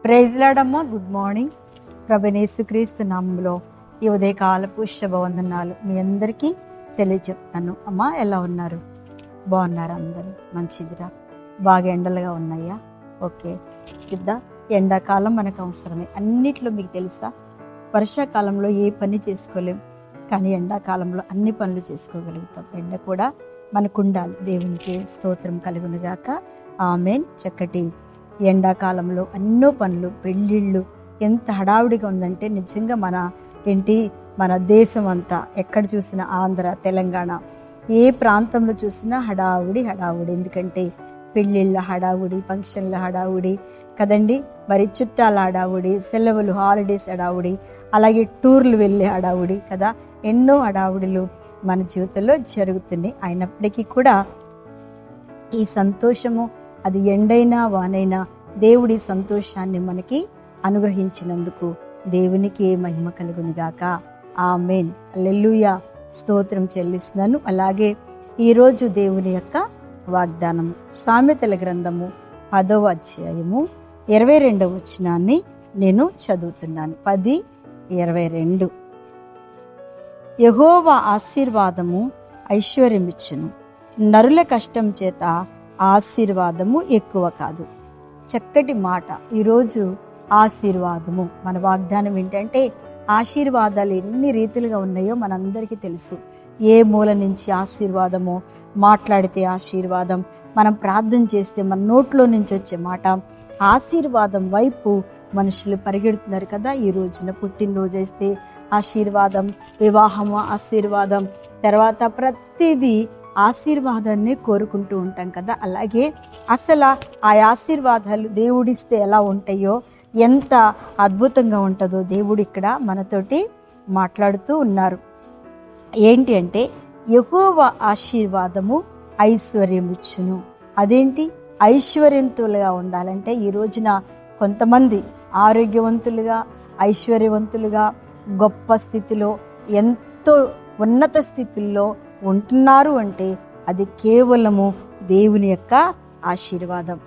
Praise lord. Good morning. ప్రభువైన యేసుక్రీస్తు నామములో ఈ ఉదయకాలపు శుభవందనాలు మీ అందరికీ తెలియచెప్తాను. అమ్మా, ఎలా ఉన్నారు? బాగున్నారు అందరూ? మంచిదిరా. బాగా ఎండలుగా ఉన్నాయా? ఓకే. ఇద్దా, ఎండాకాలం మనకు అవసరమే. అన్నిట్లో మీకు తెలుసా, వర్షాకాలంలో ఏ పని చేసుకోలేం, కానీ ఎండాకాలంలో అన్ని పనులు చేసుకోగలుగుతాం. ఎండ కూడా మనకు ఉండాలి. దేవునికి స్తోత్రం కలుగునుగాక. ఆమేన్. చక్కటి ఎండాకాలంలో ఎన్నో పనులు, పెళ్ళిళ్ళు, ఎంత హడావుడిగా ఉందంటే నిజంగా మన దేశం అంతా ఎక్కడ చూసినా, ఆంధ్ర, తెలంగాణ, ఏ ప్రాంతంలో చూసినా హడావుడి. ఎందుకంటే పెళ్ళిళ్ళ హడావుడి, ఫంక్షన్ల హడావుడి కదండి. మరి చుట్టాల హడావుడి, సెలవులు, హాలిడేస్ హడావుడి, అలాగే టూర్లు వెళ్ళే హడావుడి కదా. ఎన్నో హడావుడిలు మన జీవితంలో జరుగుతున్నాయి. అయినప్పటికీ కూడా ఈ సంతోషము, అది ఎండైనా వానైనా, దేవుడి సంతోషాన్ని మనకి అనుగ్రహించినందుకు దేవునికి మహిమ కలుగునుగాక. ఆమేన్. హల్లెలూయా. స్తోత్రం చెల్లిస్తున్నాను. అలాగే ఈరోజు దేవుని యొక్క వాగ్దానము సామెతల గ్రంథము 10వ అధ్యాయము 22వ వచనాన్ని నేను చదువుతున్నాను. 10:22. యెహోవా ఆశీర్వాదము ఐశ్వర్యమిచ్చును, నరుల కష్టం చేత ఆశీర్వాదము ఎక్కువ కాదు. చక్కటి మాట. ఈరోజు ఆశీర్వాదము మన వాగ్దానం ఏంటంటే, ఆశీర్వాదాలు ఎన్ని రీతిలుగా ఉన్నాయో మనందరికీ తెలుసు. ఏ మూల నుంచి ఆశీర్వాదమో, మాట్లాడితే ఆశీర్వాదం, మనం ప్రార్థన చేస్తే మన నోట్లో నుంచి వచ్చే మాట ఆశీర్వాదం వైపు మనుషులు పరిగెడుతున్నారు కదా. ఈ రోజున పుట్టినరోజు వేస్తే ఆశీర్వాదం, వివాహము ఆశీర్వాదం, తర్వాత ప్రతిదీ ఆశీర్వాదాన్ని కోరుకుంటూ ఉంటాం కదా. అలాగే అసలు ఆ ఆశీర్వాదాలు దేవుడిస్తే ఎలా ఉంటాయో, ఎంత అద్భుతంగా ఉంటుందో దేవుడు ఇక్కడ మనతోటి మాట్లాడుతూ ఉన్నారు. ఏంటి అంటే, యెహోవా ఆశీర్వాదము ఐశ్వర్యమిచ్చును. అదేంటి? ఐశ్వర్యవంతులుగా ఉండాలంటే ఈ రోజున కొంతమంది ఆరోగ్యవంతులుగా, ఐశ్వర్యవంతులుగా, గొప్ప స్థితిలో, ఎంతో ఉన్నత స్థితుల్లో ఉంటున్నారు అంటే అది కేవలము దేవుని యొక్క ఆశీర్వాదం.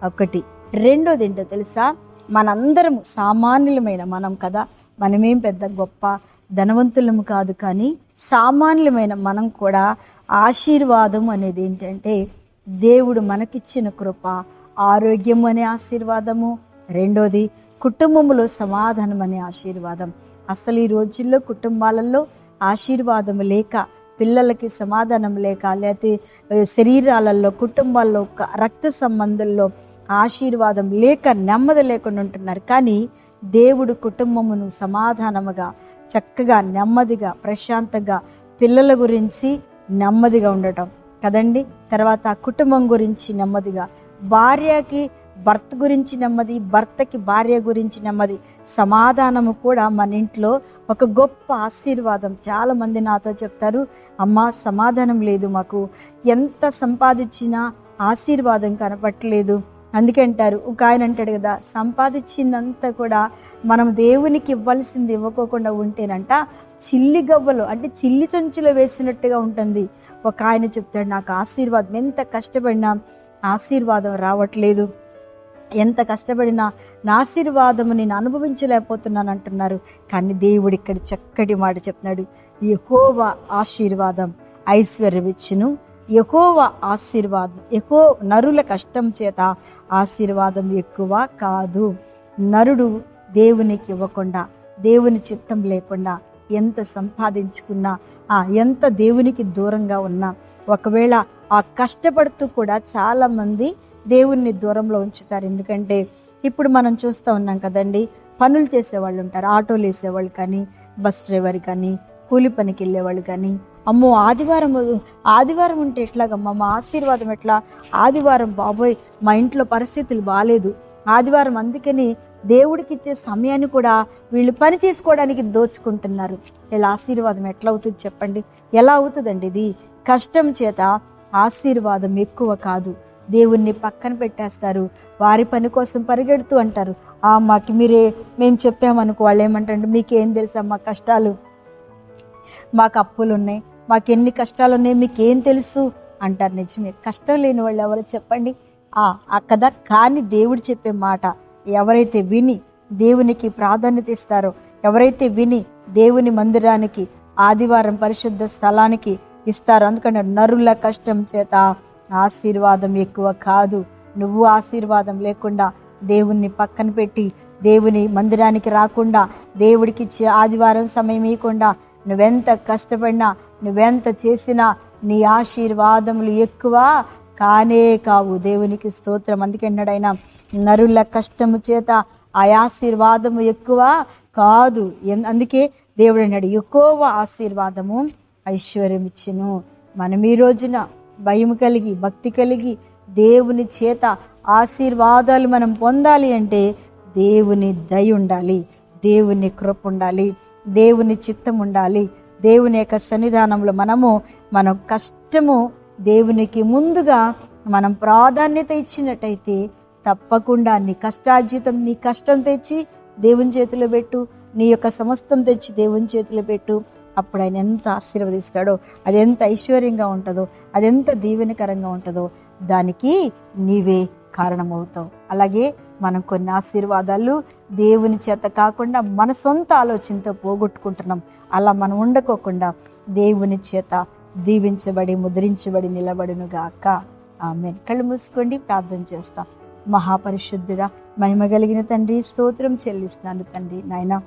ఒకటి. రెండోది ఏంటో తెలుసా, మనందరము సామాన్యులమైన మనం కదా. మనమేం పెద్ద గొప్ప ధనవంతులము కాదు, కానీ సామాన్యులమైన మనం కూడా ఆశీర్వాదం అనేది ఏంటంటే దేవుడు మనకిచ్చిన కృప, ఆరోగ్యం అనే ఆశీర్వాదము. రెండోది కుటుంబంలో సమాధానం అనే ఆశీర్వాదం. అసలు ఈ రోజుల్లో కుటుంబాలలో ఆశీర్వాదం లేక, పిల్లలకి సమాధానం లేక, లేకపోతే శరీరాలలో, కుటుంబాల్లో, రక్త సంబంధంలో ఆశీర్వాదం లేక నెమ్మది లేకుండా ఉంటున్నారు. కానీ దేవుడు కుటుంబమును సమాధానముగా, చక్కగా, నెమ్మదిగా, ప్రశాంతంగా, పిల్లల గురించి నెమ్మదిగా ఉండటం కదండి. తర్వాత కుటుంబం గురించి నెమ్మదిగా, భార్యకి భర్త గురించి నెమ్మది, భర్తకి భార్య గురించి నెమ్మది, సమాధానము కూడా మన ఇంట్లో ఒక గొప్ప ఆశీర్వాదం. చాలామంది నాతో చెప్తారు, అమ్మా సమాధానం లేదు మాకు, ఎంత సంపాదించినా ఆశీర్వాదం కనపట్లేదు. అందుకే అంటారు, ఒక ఆయన అంటాడు కదా, సంపాదించిందంతా కూడా మనం దేవునికి ఇవ్వాల్సింది ఇవ్వకోకుండా ఉంటేనంట చిల్లి గవ్వలు, అంటే చిల్లి సంచులో వేసినట్టుగా ఉంటుంది. ఒక ఆయన చెప్తాడు, నాకు ఆశీర్వాదం, ఎంత కష్టపడినా ఆశీర్వాదం రావట్లేదు, ఎంత కష్టపడినా నా ఆశీర్వాదము నేను అనుభవించలేకపోతున్నాను అంటున్నారు. కానీ దేవుడు ఇక్కడ చక్కటి మాట చెప్తున్నాడు, యెహోవా ఆశీర్వాదం ఐశ్వర్యమిచ్చును, యెహోవా ఆశీర్వాదం, నరుల కష్టం చేత ఆశీర్వాదం ఎక్కువ కాదు. నరుడు దేవునికి ఇవ్వకుండా, దేవుని చిత్తం లేకుండా ఎంత సంపాదించుకున్నా, ఎంత దేవునికి దూరంగా ఉన్నా, ఒకవేళ ఆ కష్టపడుతూ కూడా చాలామంది దేవుణ్ణి దూరంలో ఉంచుతారు. ఎందుకంటే ఇప్పుడు మనం చూస్తూ ఉన్నాం కదండి, పనులు చేసేవాళ్ళు ఉంటారు, ఆటోలు వేసేవాళ్ళు కానీ, బస్ డ్రైవర్ కానీ, కూలి పనికి వెళ్ళేవాళ్ళు కానీ, అమ్మో ఆదివారం ఉంటే ఎట్లాగమ్మా, మా ఆశీర్వాదం ఎట్లా, ఆదివారం బాబోయ్ మా ఇంట్లో పరిస్థితులు బాగాలేదు, ఆదివారం అందుకని దేవుడికి ఇచ్చే సమయాన్ని కూడా వీళ్ళు పని చేసుకోవడానికి దోచుకుంటున్నారు. వీళ్ళ ఆశీర్వాదం ఎట్లా అవుతుంది చెప్పండి? ఎలా అవుతుందండి? ఇది కష్టం చేత ఆశీర్వాదం ఎక్కువ కాదు. దేవుణ్ణి పక్కన పెట్టేస్తారు, వారి పని కోసం పరిగెడుతూ అంటారు, మేము చెప్పామనుకో, వాళ్ళు ఏమంటారు, మీకేం తెలుసా మా కష్టాలు, మాకు అప్పులు ఉన్నాయి, మాకు ఎన్ని కష్టాలు ఉన్నాయి, మీకేం తెలుసు అంటారు. నిజమే, కష్టం లేని వాళ్ళు ఎవరో చెప్పండి? కదా. కానీ దేవుడు చెప్పే మాట, ఎవరైతే విని దేవునికి ప్రాధాన్యత ఇస్తారో, ఎవరైతే విని దేవుని మందిరానికి, ఆదివారం పరిశుద్ధ స్థలానికి ఇస్తారో, అందుకని నరుల కష్టం చేత ఆశీర్వాదం ఎక్కువ కాదు. నువ్వు ఆశీర్వాదం లేకుండా దేవుణ్ణి పక్కన పెట్టి దేవుని మందిరానికి రాకుండా, దేవుడికి ఇచ్చే ఆదివారం సమయం ఇవ్వకుండా నువ్వెంత కష్టపడినా, నువ్వెంత చేసినా నీ ఆశీర్వాదములు ఎక్కువ కానే కావు. దేవునికి స్తోత్రం. అందుకే అన్నాడు, నరుల కష్టము చేత ఆ ఆశీర్వాదము ఎక్కువ కాదు. అందుకే దేవుడు అన్నాడు, ఎక్కువ ఆశీర్వాదము ఐశ్వర్యం ఇచ్చును. మనం ఈ రోజున భయం కలిగి, భక్తి కలిగి దేవుని చేత ఆశీర్వాదాలు మనం పొందాలి అంటే దేవుని దయ ఉండాలి, దేవుని కృప ఉండాలి, దేవుని చిత్తం ఉండాలి. దేవుని యొక్క సన్నిధానంలో మన కష్టము దేవునికి ముందుగా మనం ప్రాధాన్యత ఇచ్చినట్టయితే తప్పకుండా నీ కష్టార్జితం, నీ కష్టం తెచ్చి దేవుని చేతిలో పెట్టు, నీ యొక్క సమస్తం తెచ్చి దేవుని చేతిలో పెట్టు. అప్పుడు ఆయన ఎంత ఆశీర్వదిస్తాడో, అది ఎంత ఐశ్వర్యంగా ఉంటుందో, అది ఎంత దీవెనకరంగా ఉంటుందో దానికి నీవే కారణమవుతావు. అలాగే మనం కొన్ని ఆశీర్వాదాలు దేవుని చేత కాకుండా మన సొంత ఆలోచనతో పోగొట్టుకుంటున్నాం. అలా మనం ఉండకోకుండా దేవుని చేత దీవించబడి, ముద్రించబడి నిలబడునుగాక. ఆమేన్. కళ్ళు మూసుకోండి, ప్రార్థన చేస్తాం. మహాపరిశుద్ధుడా, మహిమ కలిగిన తండ్రి, స్తోత్రం చెల్లిస్తున్నాను తండ్రి. నాయనా,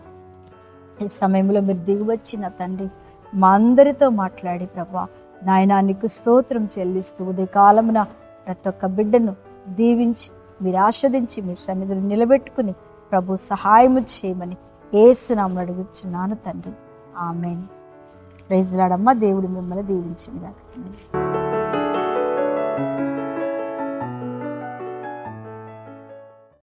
ఈ సమయంలో మీరు దిగివచ్చిన తండ్రి మా అందరితో మాట్లాడి ప్రభా, నాయనా నీకు స్తోత్రం చెల్లిస్తూ ఉదయకాలమున ప్రతి ఒక్క బిడ్డను దీవించి, మీరు ఆస్వాదించి మీ సన్నిధిని నిలబెట్టుకుని ప్రభు సహాయము చేయమని యేసు నామమున అడుగుచున్నాను తండ్రి. ఆమేన్. Praise Lord. దేవుడు మిమ్మల్ని దీవించును గాక.